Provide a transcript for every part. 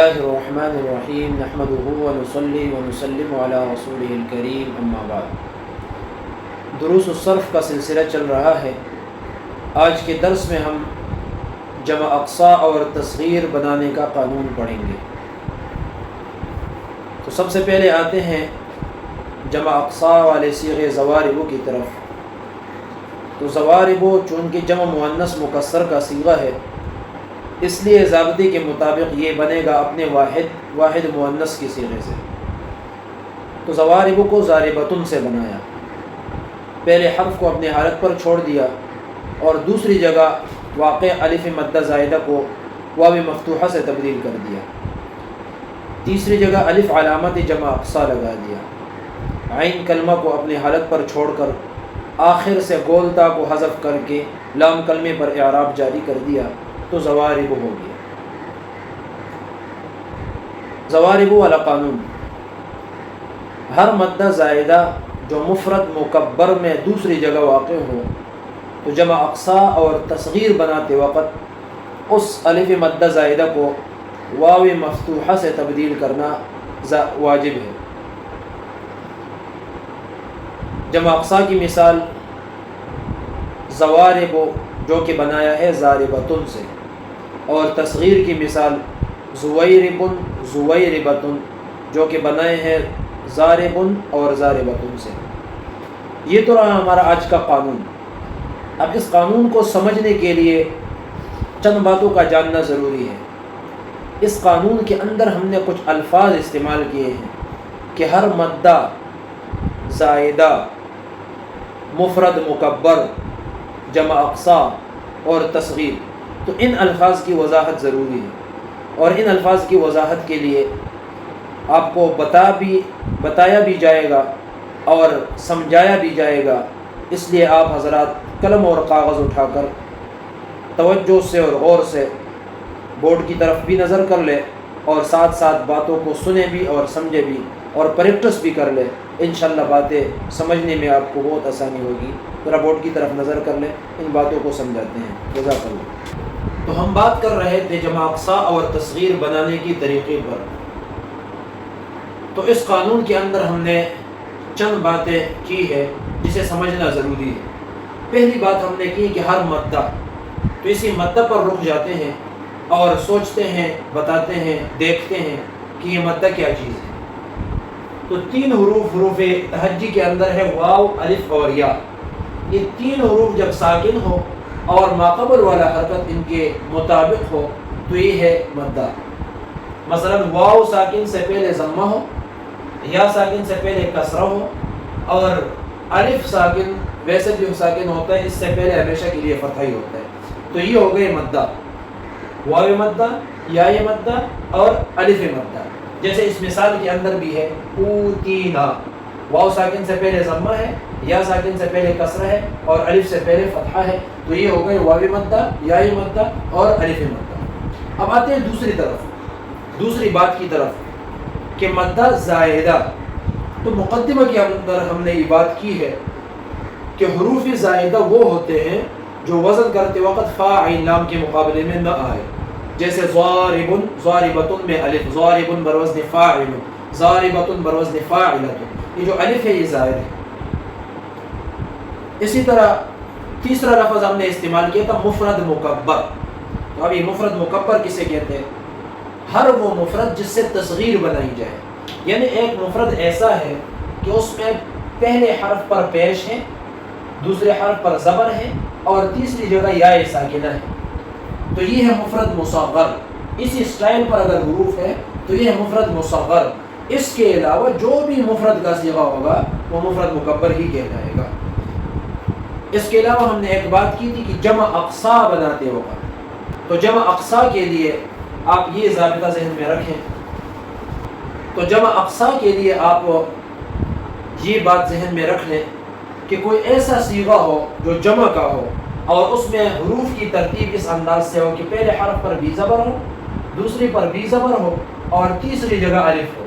اللہ الرحمن الرحیم نحمدہ ونصلی ونسلم علی رسولہ الکریم اما بعد۔ دروس الصرف کا سلسلہ چل رہا ہے۔ آج کے درس میں ہم جمع اقصا اور تصغیر بنانے کا قانون پڑھیں گے۔ تو سب سے پہلے آتے ہیں جمع اقصا والے صیغے ضوارب کی طرف۔ تو ضوارب چونکہ جمع مؤنث مکسر کا صیغہ ہے، اس لیے ضابطے کے مطابق یہ بنے گا اپنے واحد مؤنث کی صیغے سے۔ تو ضوارب کو ضاربۃ سے بنایا، پہلے حرف کو اپنے حالت پر چھوڑ دیا اور دوسری جگہ واقع الف مدہ زائدہ کو واو مفتوحہ سے تبدیل کر دیا، تیسری جگہ الف علامت جمع اقصا لگا دیا، عین کلمہ کو اپنے حالت پر چھوڑ کر آخر سے گول تا کو حذف کر کے لام کلمے پر اعراب جاری کر دیا، تو ضوارب ہو گیا۔ ضوارب والا قانون: ہر مدہ زائدہ جو مفرد مکبر میں دوسری جگہ واقع ہو تو جمع اقصا اور تصغیر بناتے وقت اس الف مدہ زائدہ کو واو مفتوحہ سے تبدیل کرنا واجب ہے۔ جمع اقصا کی مثال ضوارب جو کہ بنایا ہے ضاربۃ سے، اور تصغیر کی مثال زویرب زویربۃ جو کہ بنائے ہیں ضارب اور ضاربۃ سے۔ یہ تو رہا ہمارا آج کا قانون۔ اب اس قانون کو سمجھنے کے لیے چند باتوں کا جاننا ضروری ہے۔ اس قانون کے اندر ہم نے کچھ الفاظ استعمال کیے ہیں کہ ہر مدہ زائدہ مفرد مکبر جمع اقصا اور تصغیر، تو ان الفاظ کی وضاحت ضروری ہے، اور ان الفاظ کی وضاحت کے لیے آپ کو بتایا بھی جائے گا اور سمجھایا بھی جائے گا۔ اس لیے آپ حضرات قلم اور کاغذ اٹھا کر توجہ سے اور غور سے بورڈ کی طرف بھی نظر کر لے، اور ساتھ ساتھ باتوں کو سنیں بھی اور سمجھے بھی اور پریکٹس بھی کر لے۔ انشاءاللہ باتیں سمجھنے میں آپ کو بہت آسانی ہوگی۔ ذرا بورڈ کی طرف نظر کر لیں، ان باتوں کو سمجھاتے ہیں۔ جزاک اللہ۔ تو ہم بات کر رہے تھے جمع اقصا اور تصغیر بنانے کی طریقے پر۔ تو اس قانون کے اندر ہم نے چند باتیں کی ہے جسے سمجھنا ضروری ہے۔ پہلی بات ہم نے کی کہ ہر مدہ، تو اسی مدہ پر رک جاتے ہیں اور سوچتے ہیں، بتاتے ہیں، دیکھتے ہیں کہ یہ مدہ کیا چیز ہے۔ تو تین حروف تہجی کے اندر ہے واو، الف اور یا۔ یہ تین حروف جب ساکن ہو اور ماقبل والا حرکت ان کے مطابق ہو تو یہ ہے مدہ۔ مثلا واو ساکن سے پہلے ضمہ ہو، یا ساکن سے پہلے کسرہ ہو، اور الف ساکن ویسے بھی ساکن ہوتا ہے، اس سے پہلے ہمیشہ کے لیے فتح ہی ہوتا ہے، تو یہ ہو گئے مدہ، واو مدہ، یا مدہ اور الف مدہ۔ جیسے اس مثال کے اندر بھی ہے اوتینا، واو ساکن سے پہلے ضمہ ہے، یا ساکن سے پہلے کسرہ ہے اور الف سے پہلے فتحہ ہے، تو یہ ہو گئے واو مدہ، یا مدہ اور الف مدہ۔ اب آتے ہیں دوسری بات کی طرف کہ مدہ زائدہ۔ تو مقدمہ کے اندر ہم نے یہ بات کی ہے کہ حروف زائدہ وہ ہوتے ہیں جو وزن کرتے وقت فا عین لام کے مقابلے میں نہ آئے، جیسے ضارب ضاربۃ میں الف، ضارب بروزن فاعل، ضاربۃ بروزن فاعلۃ، یہ جو الف ہے یہ زائد ہے۔ اسی طرح تیسرا لفظ ہم نے استعمال کیا تھا مفرد مکبر۔ تو اب یہ مفرد مکبر کسے کہتے ہیں؟ ہر وہ مفرد جس سے تصغیر بنائی جائے، یعنی ایک مفرد ایسا ہے کہ اس میں پہلے حرف پر پیش ہے، دوسرے حرف پر زبر ہے اور تیسری جگہ یا ساکنہ ہے، تو یہ ہے مفرد مصغر۔ اسی سٹائل پر اگر حروف ہے تو یہ ہے مفرد مصغر۔ اس کے علاوہ جو بھی مفرد کا صیغہ ہوگا وہ مفرد مکبر ہی کہلائے گا۔ اس کے علاوہ ہم نے ایک بات کی تھی کہ جمع اقصا بناتے وقت، تو جمع اقصا کے لیے آپ یہ ضابطہ ذہن میں رکھیں۔ تو جمع اقصا کے لیے آپ یہ بات ذہن میں رکھ لیں کہ کوئی ایسا صیغہ ہو جو جمع کا ہو اور اس میں حروف کی ترتیب اس انداز سے ہو کہ پہلے حرف پر بھی زبر ہو، دوسری پر بھی زبر ہو اور تیسری جگہ الف ہو۔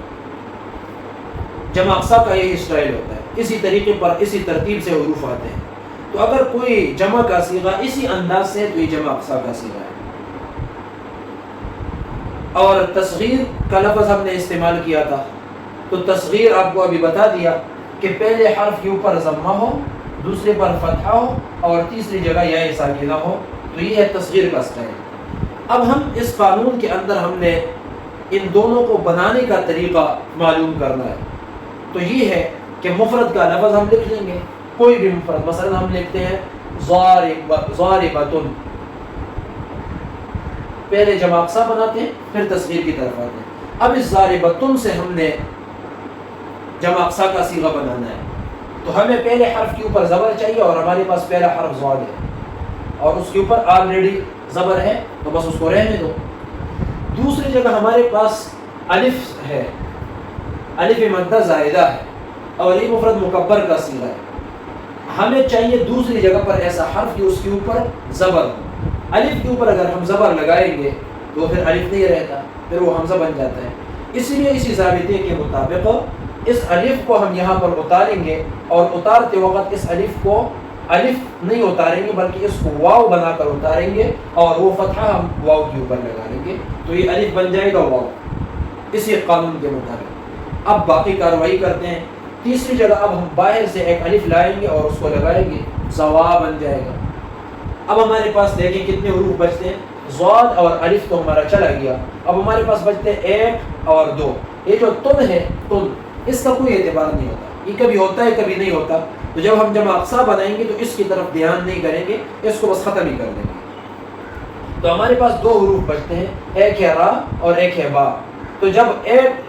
جمع اقصا کا یہی اسٹائل ہوتا ہے، اسی طریقے پر اسی ترتیب سے حروف آتے ہیں۔ تو اگر کوئی جمع کا صیغہ اسی انداز سے ہے تو یہ جمع اقصا کا صیغہ ہے۔ اور تصغیر کا لفظ ہم نے استعمال کیا تھا، تو تصغیر آپ کو ابھی بتا دیا کہ پہلے حرف کے اوپر ضمہ ہو، دوسرے پر فتحہ ہو، اور تیسری جگہ یا ساکنہ ہو، تو یہ ہے تصغیر کا اسٹائل۔ اب ہم اس قانون کے اندر ہم نے ان دونوں کو بنانے کا طریقہ معلوم کرنا ہے۔ تو یہ ہے کہ مفرد کا لفظ ہم لکھ لیں گے، کوئی بھی مفرد، مثلا ہم لکھتے ہیں ضاربۃ، پہلے جمع اقصا بناتے ہیں پھر تصغیر کی طرف آتے ہیں۔ اب اس ضاربۃ سے ہم نے جمع اقصا کا صیغہ بنانا ہے، تو ہمیں پہلے حرف کے اوپر زبر چاہیے، اور ہمارے پاس پہلا حرف ضاد ہے اور اس کے اوپر آلریڈی زبر ہے، تو بس اس کو رہنے دو۔ دوسری جگہ ہمارے پاس الف ہے، الف مدہ زائدہ ہے، اور یہ مفرد مکبر کا صیغہ ہے۔ ہمیں چاہیے دوسری جگہ پر ایسا حرف کہ اس کے اوپر زبر ہو۔ الف کے اوپر اگر ہم زبر لگائیں گے تو پھر الف نہیں رہتا، پھر وہ حمزہ بن جاتا ہے۔ اسی لیے اسی ضابطے کے مطابق اس الف کو ہم یہاں پر اتاریں گے، اور اتارتے وقت اس الف کو الف نہیں اتاریں گے بلکہ اس کو واو بنا کر اتاریں گے، اور وہ فتحہ ہم واو کے اوپر لگا لیں گے، تو یہ الف بن جائے گا واو، اسی قانون کے مطابق۔ اب باقی کارروائی کرتے ہیں۔ تیسری جگہ اب ہم باہر سے ایک الف لائیں گے اور اس کو لگائیں گے، زوا بن جائے گا۔ اب ہمارے پاس دیکھیں کتنے حروف بچتے ہیں، ضاد اور الف تو ہمارا چلا گیا، اب ہمارے پاس بچتے ہیں 1 اور 2۔ یہ جو تن ہے، تن، اس کا کوئی اعتبار نہیں ہوتا، یہ کبھی ہوتا ہے کبھی نہیں ہوتا، تو جب ہم جمع اقصا بنائیں گے تو اس کی طرف دھیان نہیں کریں گے، اس کو بس ختم ہی کر دیں گے۔ تو ہمارے پاس 2 حروف بچتے ہیں، ایک ہے را اور ایک ہے با۔ تو جب ایک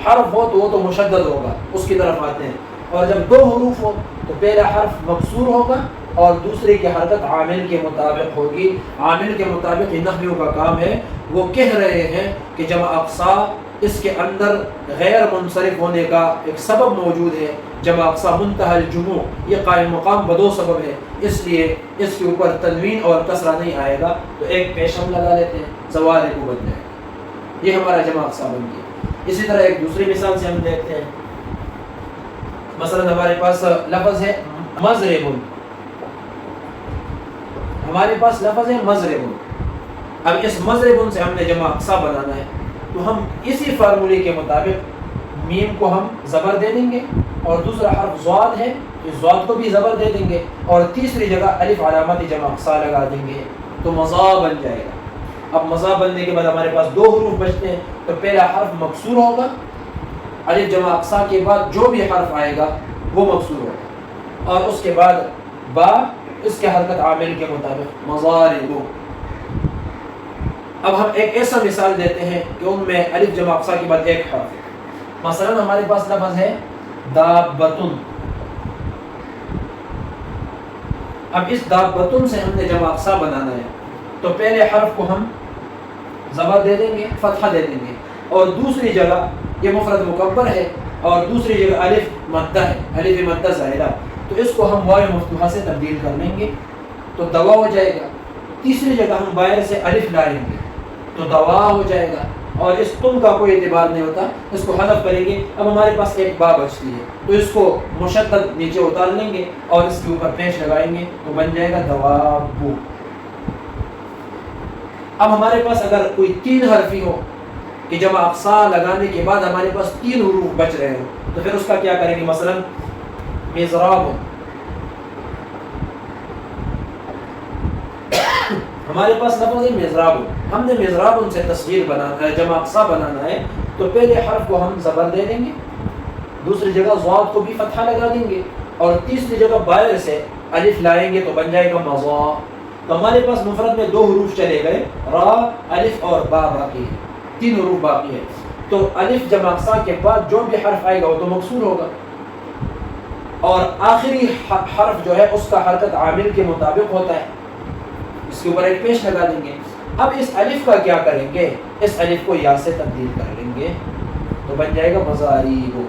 حرف ہو تو وہ تو مشدد ہوگا، اس کی طرف آتے ہیں، اور جب 2 حروف ہو تو پہلا حرف مکسور ہوگا اور دوسرے کی حرکت عامل کے مطابق ہوگی۔ عامل کے مطابق یہ نحویوں کا کام ہے، وہ کہہ رہے ہیں کہ جمع اقصا اس کے اندر غیر منصرف ہونے کا ایک سبب موجود ہے، جمع اقصا منتہی الجموع، یہ قائم مقام بدو سبب ہے، اس لیے اس کے اوپر تنوین اور کسرہ نہیں آئے گا، تو ایک پیش ہم لگا لیتے ہیں، زوال کو بن جائے گا، یہ ہمارا جمع اقصا بن گیا۔ اسی طرح ایک دوسری مثال سے ہم دیکھتے ہیں، مثلا ہمارے پاس لفظ ہے مضرب، ہمارے پاس لفظ ہے مضرب۔ اب اس مضرب سے ہم نے جمع اقصا بنانا ہے، تو ہم اسی فارمولے کے مطابق میم کو ہم زبر دے دیں گے، اور دوسرا حرف ضاد ہے تو ضاد کو بھی زبر دے دیں گے، اور تیسری جگہ الف علامت جمع اقصا لگا دیں گے، تو مضا بن جائے گا۔ اب مضا بننے کے بعد ہمارے پاس 2 حروف بچتے ہیں، تو پہلا حرف مکسور ہوگا، الف جمع اقصا کے بعد جو بھی حرف آئے گا وہ مکسور ہوگا، اور اس کے بعد با، اس کے حرکت عامل کے مطابق مضارب۔ اب ہم ایک ایسا مثال دیتے ہیں کہ ان میں الف جمع اقصا کے بعد ایک حرف ہے، مثلا ہمارے پاس لفظ ہے دابتن۔ اب اس دابتن سے ہم نے جمع اقصا بنانا ہے، تو پہلے حرف کو ہم زبر دے دیں گے، فتحہ دے دیں گے، اور دوسری جگہ یہ مفرد مکبر ہے اور دوسری جگہ الف مدہ ہے، الف مدہ زائدہ، تو اس کو ہم واو مفتوحہ سے تبدیل کر لیں گے تو دوا ہو جائے گا۔ تیسری جگہ ہم باہر سے الف لائیں گے تو دوا ہو جائے گا، اور اس تم کا کوئی اعتبار نہیں ہوتا، اس کو حذف کریں گے۔ اب ہمارے پاس ایک با بچتی ہے، تو اس کو مشدد نیچے اتار لیں گے اور اس کے اوپر پیش لگائیں گے تو بن جائے گا دوابو۔ اب ہمارے پاس اگر کوئی 3 حرفی ہو کہ جمع اقصا لگانے کے بعد ہمارے پاس 3 حروف بچ رہے ہو، تو پھر اس کا کیا کریں گے، مثلا مضراب، ہمارے پاس لفظ ہے مضراب، ہم نے مضراب سے تصغیر بنانا ہے، جمع اقصا بنانا ہے، تو پہلے حرف کو ہم زبر دے دیں گے، دوسری جگہ ضاد کو بھی فتحہ لگا دیں گے، اور تیسری جگہ باہر سے الف لائیں گے تو بن جائے گا مضا۔ تو ہمارے پاس مفرد میں 2 حروف چلے گئے، را، الف اور با باقی ہے، 3 حروف باقی ہے، تو الف جمع اقصا کے بعد جو بھی حرف آئے گا وہ تو مکسور ہوگا، اور آخری حرف جو ہے اس کا حرکت عامل کے مطابق ہوتا ہے، اس کے اوپر ایک پیش لگا دیں گے۔ اب اس الف کا کیا کریں گے، اس الف کو یا سے تبدیل کر لیں گے تو بن جائے گا مضاریب۔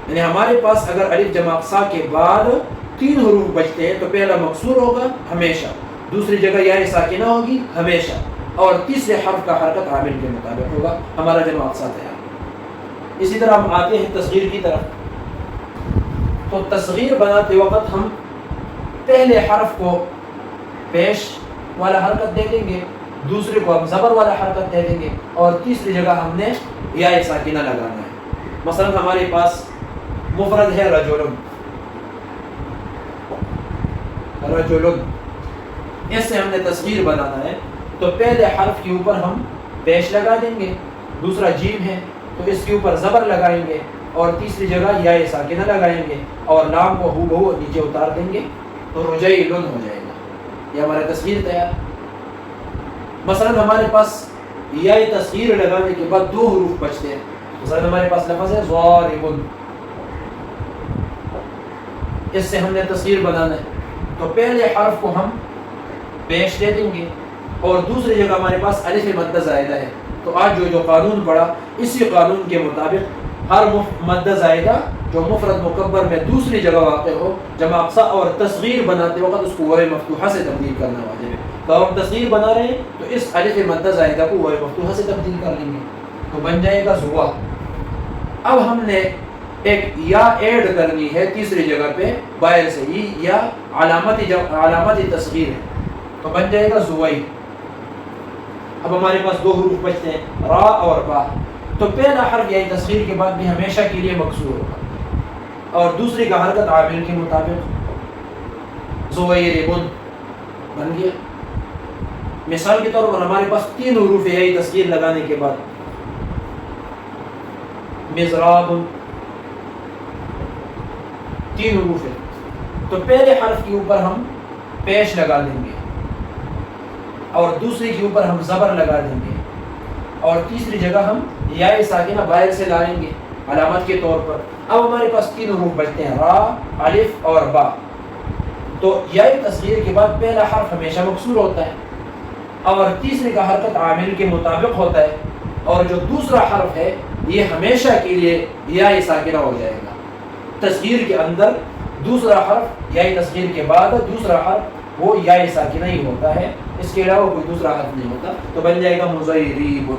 یعنی ہمارے پاس اگر الف جمع اقصا کے بعد 3 حروف بچتے ہیں تو پہلا مکسور ہوگا ہمیشہ، دوسری جگہ یا ساکنہ ہوگی ہمیشہ، اور تیسرے حرف کا حرکت عامل کے مطابق ہوگا، ہمارا جمع اقصا تیار۔ اسی طرح ہم آتے ہیں تصغیر کی طرف، تو تصغیر بناتے وقت ہم پہلے حرف کو پیش والا حرکت دے دیں گے، دوسرے کو ہم زبر والا حرکت دے دیں گے، اور تیسری جگہ ہم نے یا ساکنہ لگانا ہے۔ مثلا ہمارے پاس مفرد ہے رجل، رجل، اس سے ہم نے تصغیر بنانا ہے، تو پہلے حرف کے اوپر ہم پیش لگا دیں گے، دوسرا جیم ہے تو اس کے اوپر زبر لگائیں گے، اور تیسری جگہ یا ساکنہ لگائیں گے، اور لام کو ہو بہو نیچے اتار دیں گے، تو رجیلن ہو جائے گا۔ یہ ہمارا تصغیر تیار۔ مثلا ہمارے پاس یا تصغیر لگانے کے بعد دو حروف بچتے ہیں، مثلا ہمارے پاس لفظ ہے ضارب، اس سے ہم نے تصغیر بنانا ہے، تو پہلے حرف کو ہم پیش دے دیں گے، اور دوسری جگہ ہمارے پاس الف مد زائدہ ہے، تو آج جو قانون پڑھا اسی قانون کے مطابق ہر مد زائدہ جو مفرد مکبر میں دوسری جگہ واقع ہو، جمع اقصا اور تصغیر بناتے وقت اس کو واو مفتوحہ سے تبدیل کرنا واجب ہے۔ تو ہم تصغیر بنا رہے ہیں تو اس الف مد زائدہ کو واو مفتوحہ سے تبدیل کر لیں گے، تو بن جائے گا زوا۔ اب ہم نے ایک یا ایڈ کرنی ہے تیسری جگہ پہ باہر سے، یہ یا علامت تصغیر ہے، تو بن جائے گا زوئی۔ اب ہمارے پاس دو حروف بچتے ہیں را اور با، تو پہلا حرف یعنی تصغیر کے بعد بھی ہمیشہ کے لیے مکسور ہوگا، اور دوسری کا حرکت عامل کے مطابق زویربن بن گیا۔ مثال کے طور پر ہمارے پاس تین حروف ہے یعنی تصغیر لگانے کے بعد، مزراب، تین حروف ہے، تو پہلے حرف کے اوپر ہم پیش لگا دیں گے، اور دوسری کے اوپر ہم زبر لگا دیں گے، اور تیسری جگہ ہم یا ساکنہ باہر سے لائیں گے علامت کے طور پر۔ اب ہمارے پاس تین حروف بچتے ہیں را، الف اور با، تو یا تصغیر کے بعد پہلا حرف ہمیشہ مکسور ہوتا ہے، اور تیسرے کا حرکت عامل کے مطابق ہوتا ہے، اور جو دوسرا حرف ہے یہ ہمیشہ کے لیے یا ساکنہ ہو جائے گا۔ تصغیر کے اندر دوسرا حرف یا تصغیر کے بعد دوسرا حرف وہ یا ساکنہ ہی ہوتا ہے، اس کے علاوہ کوئی دوسرا حرف نہیں ہوتا، تو بن جائے گا مزیریب۔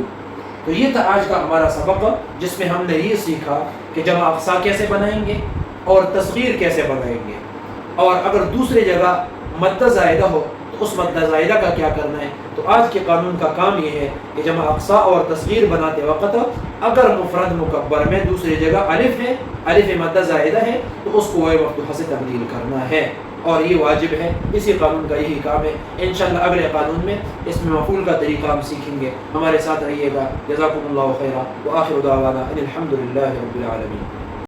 تو یہ تھا آج کا ہمارا سبق، جس میں ہم نے یہ سیکھا کہ جمع اقصا کیسے بنائیں گے اور تصغیر کیسے بنائیں گے، اور اگر دوسری جگہ مد زائدہ ہو تو اس مد زائدہ کا کیا کرنا ہے۔ تو آج کے قانون کا کام یہ ہے کہ جمع اقصا اور تصغیر بناتے وقت اگر مفرد مکبر میں دوسری جگہ الف ہے، الف مد زائدہ ہے، تو اس کو واو مفتوحہ سے تبدیل کرنا ہے، اور یہ واجب ہے، اسی قانون کا یہی کام ہے۔ انشاءاللہ اگلے قانون میں اس میں مفعول کا طریقہ ہم سیکھیں گے۔ ہمارے ساتھ رہیے گا۔ جزاکم اللہ خیرا، وآخر دعوانا ان الحمد للہ رب العالمین۔